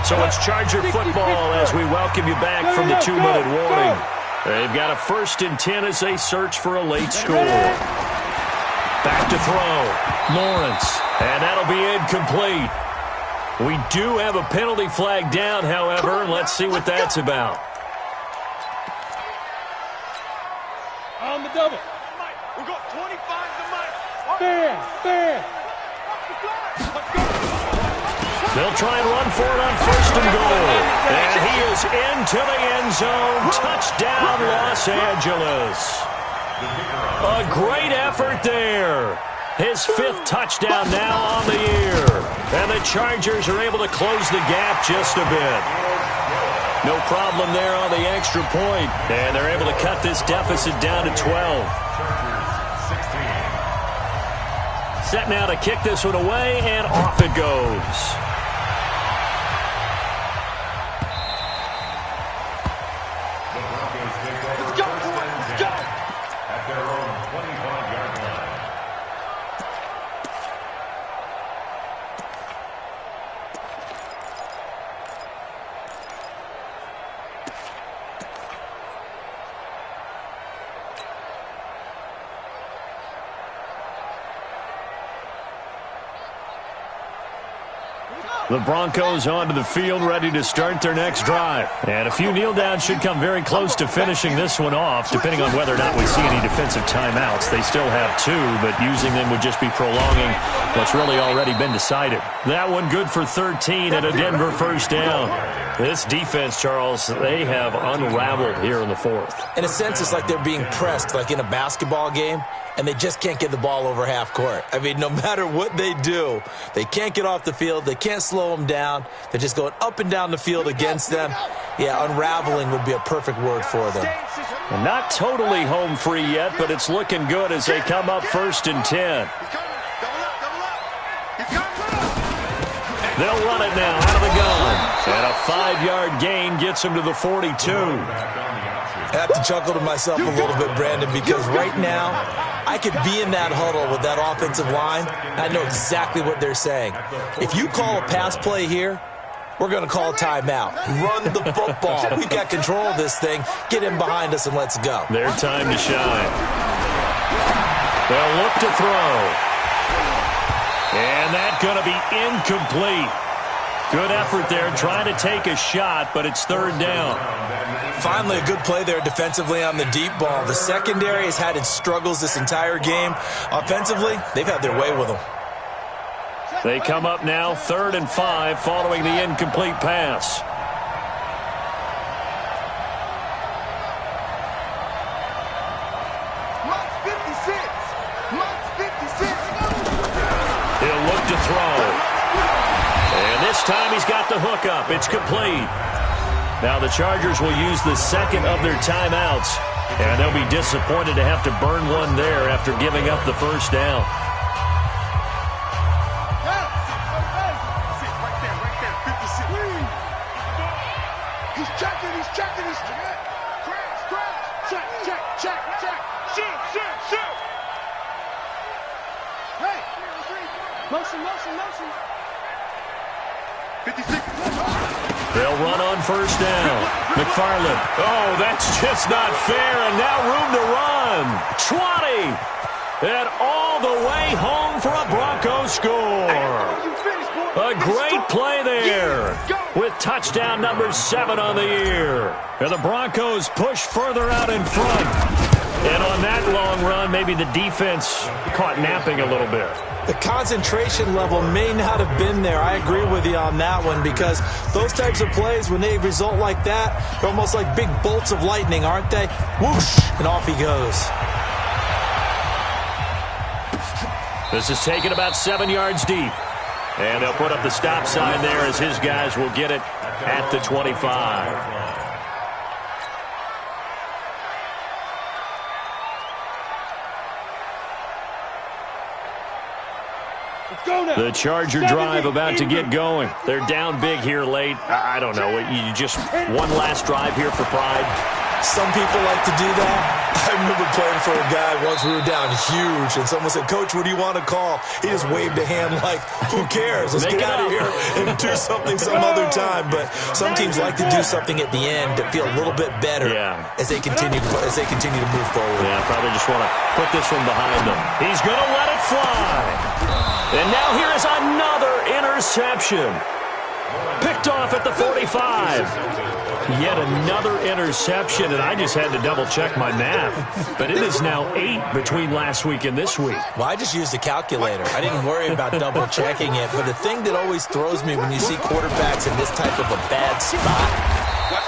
So it's Charger football as we welcome you back from the 2-minute warning. They've got a 1st and 10 as they search for a late score. Back to throw. Lawrence. And that'll be incomplete. We do have a penalty flag down, however, and let's see what that's about. On the double. We got 25 to Mike. Fair. They'll try and run for it on 1st and goal. And he is into the end zone. Touchdown, Los Angeles. A great effort there. His 5th touchdown now on the year. And the Chargers are able to close the gap just a bit. No problem there on the extra point. And they're able to cut this deficit down to 12. Set now to kick this one away, and off it goes. The Broncos onto the field, ready to start their next drive. And a few kneel downs should come very close to finishing this one off, depending on whether or not we see any defensive timeouts. They still have 2, but using them would just be prolonging what's really already been decided. That one good for 13 and a Denver first down. This defense, Charles, they have unraveled here in the 4th. In a sense, it's like they're being pressed like in a basketball game, and they just can't get the ball over half court. I mean, no matter what they do, they can't get off the field. They can't slow them down. They're just going up and down the field against them. Yeah, unraveling would be a perfect word for them. And not totally home free yet, but it's looking good as they come up 1st and 10. They'll run it now out of the gun. And a 5-yard gain gets them to the 42. I have to chuckle to myself a little bit, Brandon, because right now I could be in that huddle with that offensive line, and I know exactly what they're saying. If you call a pass play here, we're going to call a timeout. Run the football. We've got control of this thing. Get in behind us and let's go. Their time to shine. They'll look to throw. And that's going to be incomplete. Good effort there, trying to take a shot, but it's 3rd down. Finally, a good play there defensively on the deep ball. The secondary has had its struggles this entire game. Offensively, they've had their way with them. They come up now 3rd and 5 following the incomplete pass. He'll look to throw. And this time he's got the hook up. It's complete. Now the Chargers will use the 2nd of their timeouts, and they'll be disappointed to have to burn one there after giving up the 1st down. He's checking. Check. Shoot. Hey. Motion. 56. They'll run on 1st down. McFarland. Oh, that's just not fair, and now room to run. 20. And all the way home for a Broncos score. A great play there with touchdown number 7 on the year. And the Broncos push further out in front. And on that long run, maybe the defense caught napping a little bit. The concentration level may not have been there. I agree with you on that one, because those types of plays, when they result like that, they're almost like big bolts of lightning, aren't they? Whoosh, and off he goes. This is taken about 7 yards deep. And they'll put up the stop sign there as his guys will get it at the 25. The Charger drive about to get going. They're down big here late. I don't know. You just one last drive here for pride. Some people like to do that. I remember playing for a guy once. We were down huge, and someone said, "Coach, what do you want to call?" He just waved a hand like, "Who cares? Let's get out of here and do something some other time." But some teams like to do something at the end to feel a little bit better as they continue to move forward. Yeah, probably just want to put this one behind them. He's going to let it fly. And now here is another interception. Picked off at the 45. Yet another interception, and I just had to double-check my math. But it is now 8 between last week and this week. Well, I just used a calculator. I didn't worry about double-checking it. But the thing that always throws me when you see quarterbacks in this type of a bad spot,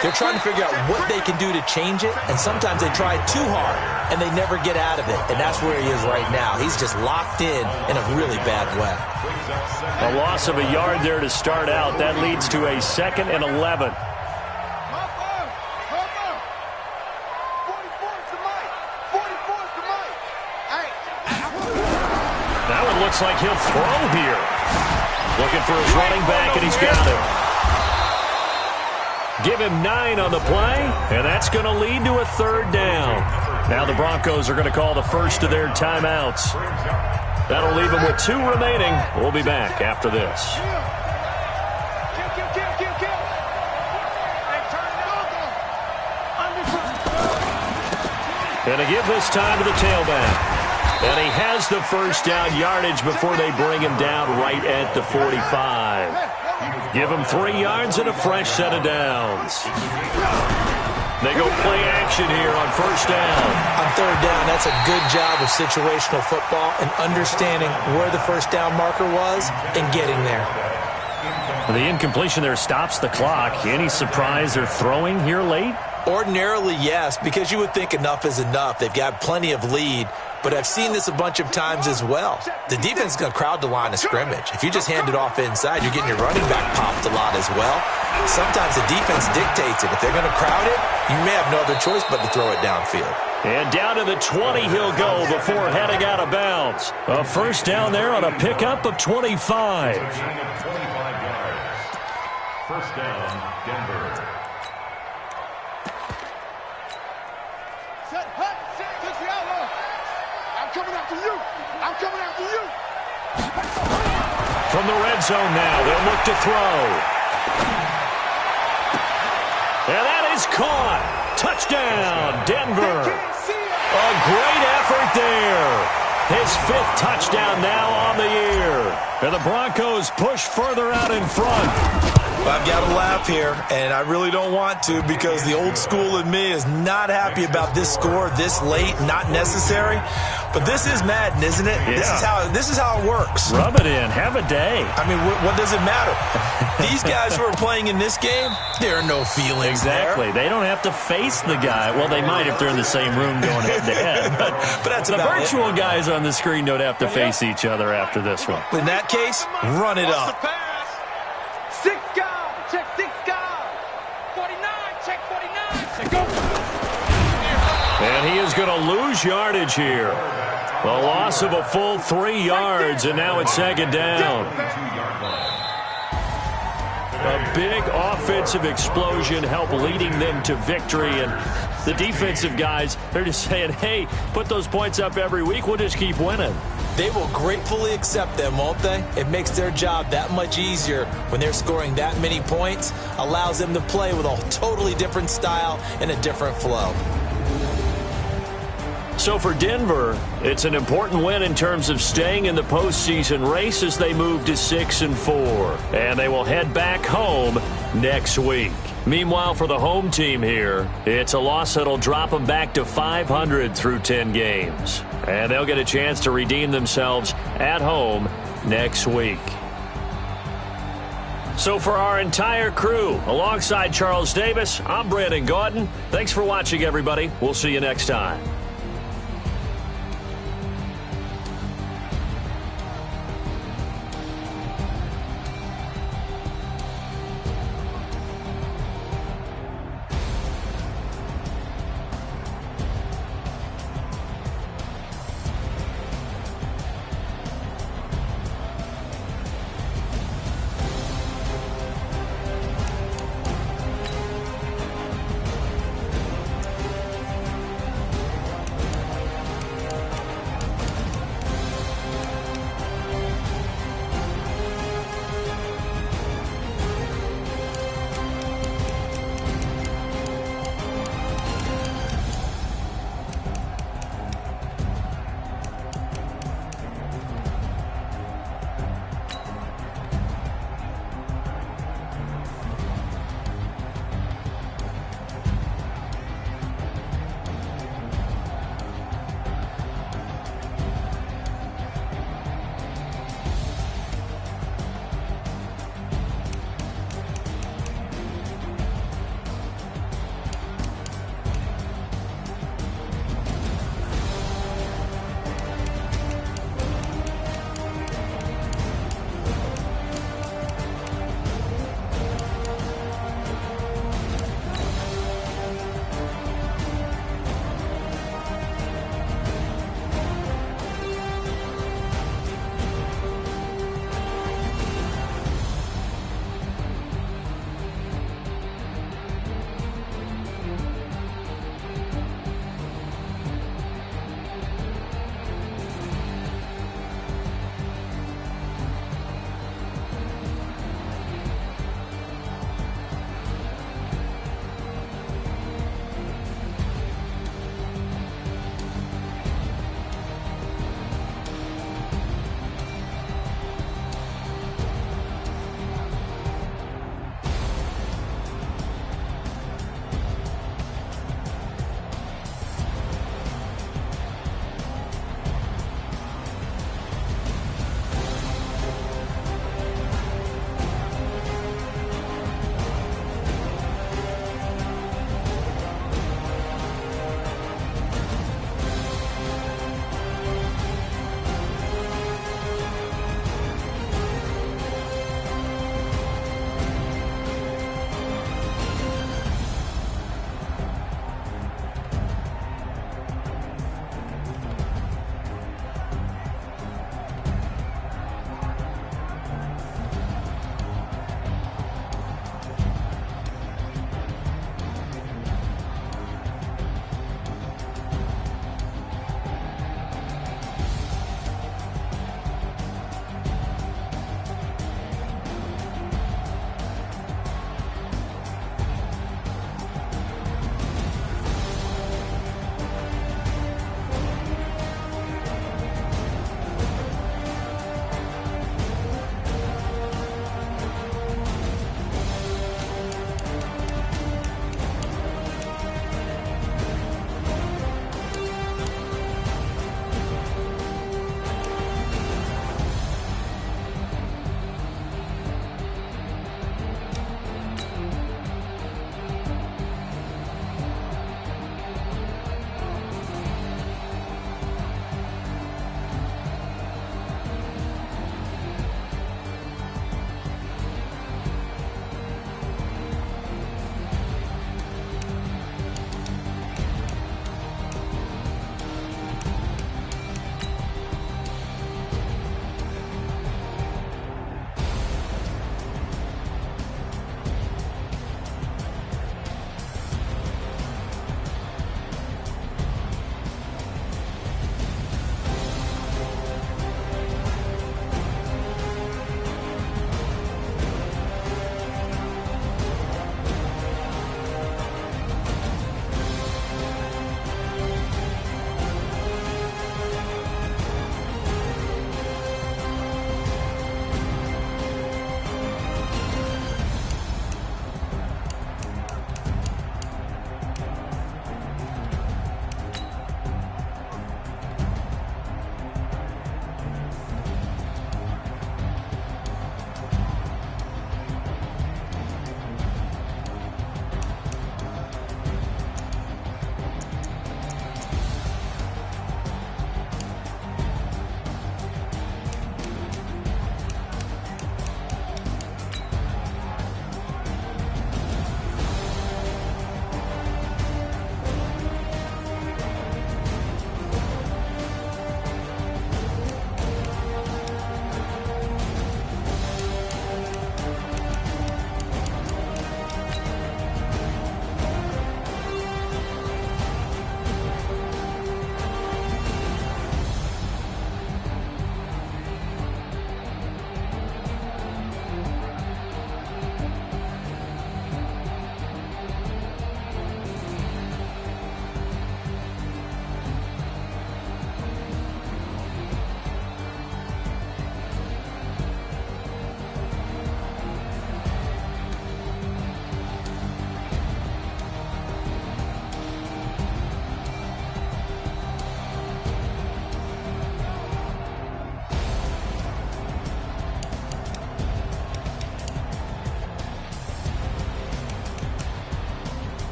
they're trying to figure out what they can do to change it, and sometimes they try too hard, and they never get out of it. And that's where he is right now. He's just locked in a really bad way. A loss of a yard there to start out. That leads to a 2nd and 11. That one looks like he'll throw here. Looking for his running back, and he's got him. Give him 9 on the play, and that's going to lead to a 3rd down. Now the Broncos are going to call the first of their timeouts. That'll leave them with 2 remaining. We'll be back after this. And to give this time to the tailback. And he has the first down yardage before they bring him down right at the 45. Give him 3 yards and a fresh set of downs. They go play action here on first down. On third down, that's a good job of situational football and understanding where the first down marker was and getting there. The incompletion there stops the clock. Any surprise they're throwing here late? Ordinarily, yes, because you would think enough is enough. They've got plenty of lead, but I've seen this a bunch of times as well. The defense is going to crowd the line of scrimmage. If you just hand it off inside, you're getting your running back popped a lot as well. Sometimes the defense dictates it. If they're going to crowd it, you may have no other choice but to throw it downfield. And down to the 20 he'll go before heading out of bounds. A first down there on a pickup of 25. First down, Denver. I'm coming after you. I'm coming after you. From the red zone now, they'll look to throw. And that is caught. Touchdown, Denver. A great effort there. His 5th touchdown now on the year. And the Broncos push further out in front. I've got to laugh here, and I really don't want to because the old school in me is not happy about this score this late, not necessary. But this is Madden, isn't it? Yeah. This is how it works. Rub it in. Have a day. I mean, what does it matter? These guys who are playing in this game, there are no feelings Exactly. there. They don't have to face the guy. Well, they might if they're in the same room going head-to-head. But that's the about virtual guys on the screen don't have to face each other after this one. In that case, run it up. Six guys. Check 6 guys. 49. Check 49. Check go. And he is going to lose yardage here. A loss of a full 3 yards, and now it's second down. A big offensive explosion helped leading them to victory, and the defensive guys, they're just saying, hey, put those points up every week, we'll just keep winning. They will gratefully accept them, won't they? It makes their job that much easier when they're scoring that many points, allows them to play with a totally different style and a different flow. So for Denver, it's an important win in terms of staying in the postseason race as they move to 6-4. And they will head back home next week. Meanwhile, for the home team here, it's a loss that'll drop them back to 500 through 10 games. And they'll get a chance to redeem themselves at home next week. So for our entire crew, alongside Charles Davis, I'm Brandon Gaudin. Thanks for watching, everybody. We'll see you next time.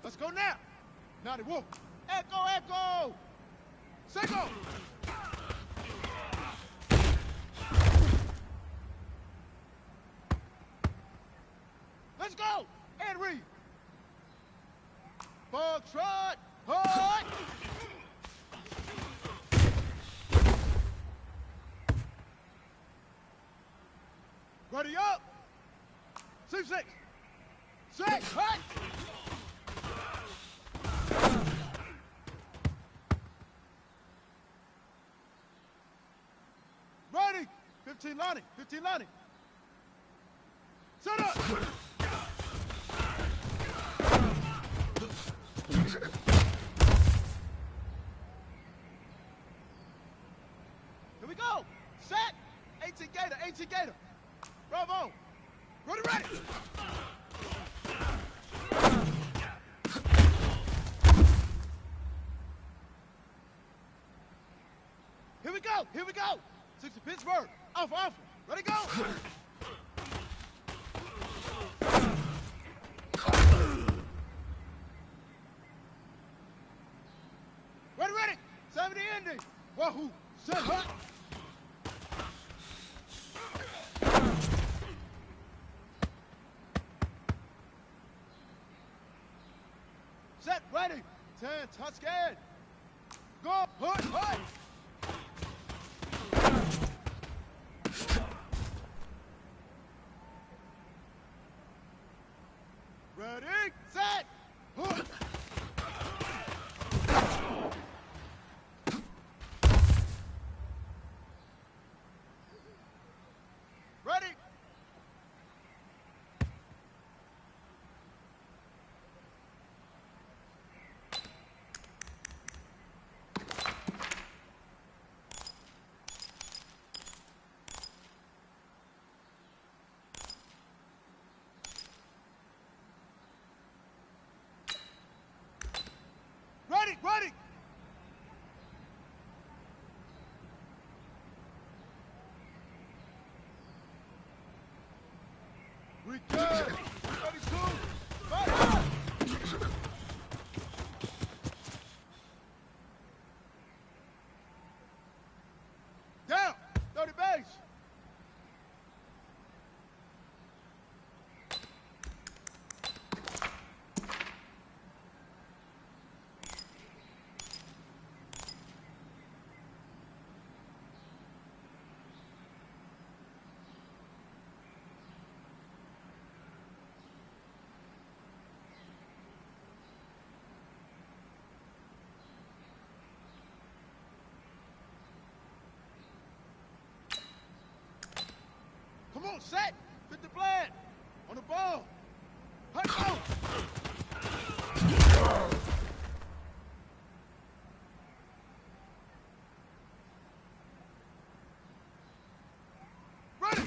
Let's go now. Naughty Whoop. Echo, echo. Single. Let's go. And read. Bug trot. Hard. Ready up. 6-6. 6. Hut. Ready. 15 lining. 15 lining. Set up. Here we go. Set. 18 gator. 18 gator. Bravo. Ready, ready. Here we go. Here we go. 60 Pittsburgh. Alpha, alpha. Ready, go. Ready, ready. 70 Indy. Wahoo. Set hot. Set, ready. 10, touch scared. Go, hut, hut. Ready, set, hut. Ready. Ready, ready. We good. 32. Fire. Down. 30 base. Come on, set. Fit the blade. On the ball. Hut, go. Ready.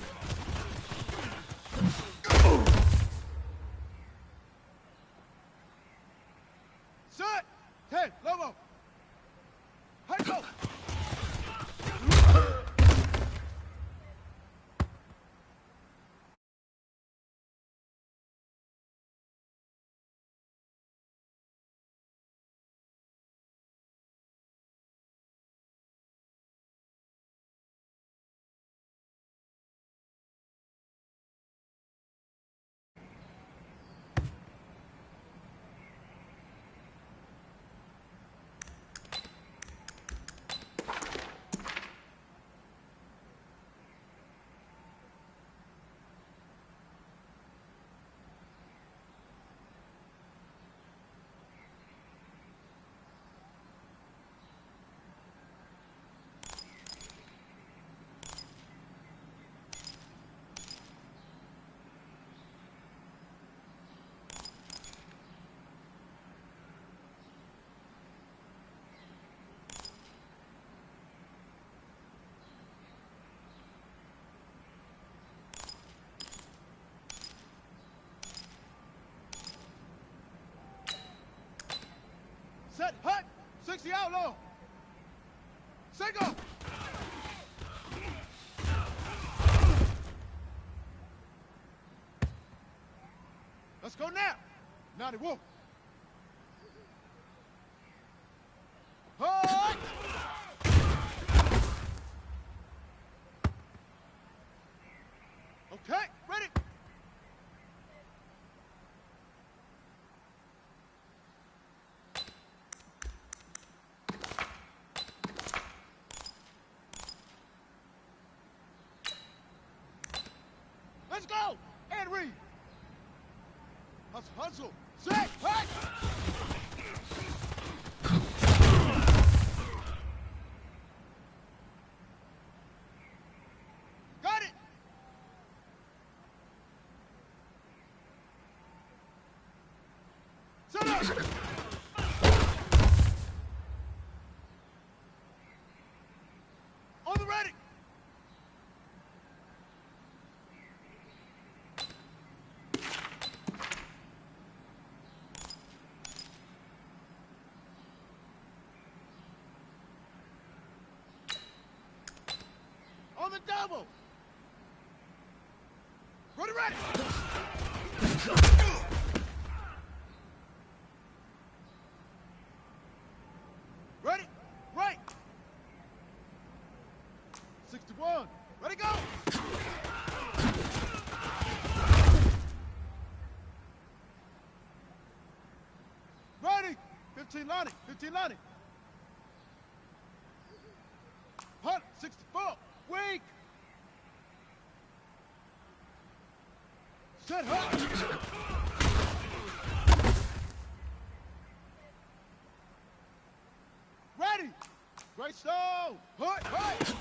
Set. 10, Lobo. Hut, go. Set, hut, 60 outlaw. Single. Let's go now. Naughty Whoop. Hustle. Set. Hut. Got it. Set up. On the ready. On the double. Ready, ready. Ready, right. 61. Ready, go. Ready. 15 lining. 15 lining. Hunt. 64. Weak. Set hunt. Ready. Great stone. Hunt. Hunt.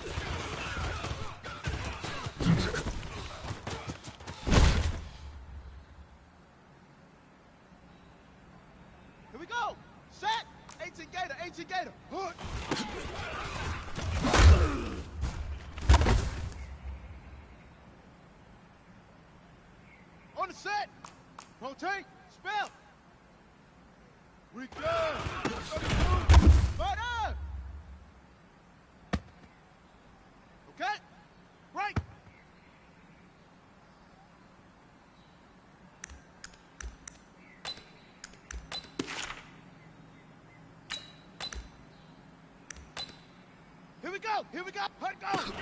Here we go. Set. 18 gator. 18 gator. Hunt. On the set. Rotate. Spell. Return. Fire. Okay. Right. Here we go. Here we go. Let go.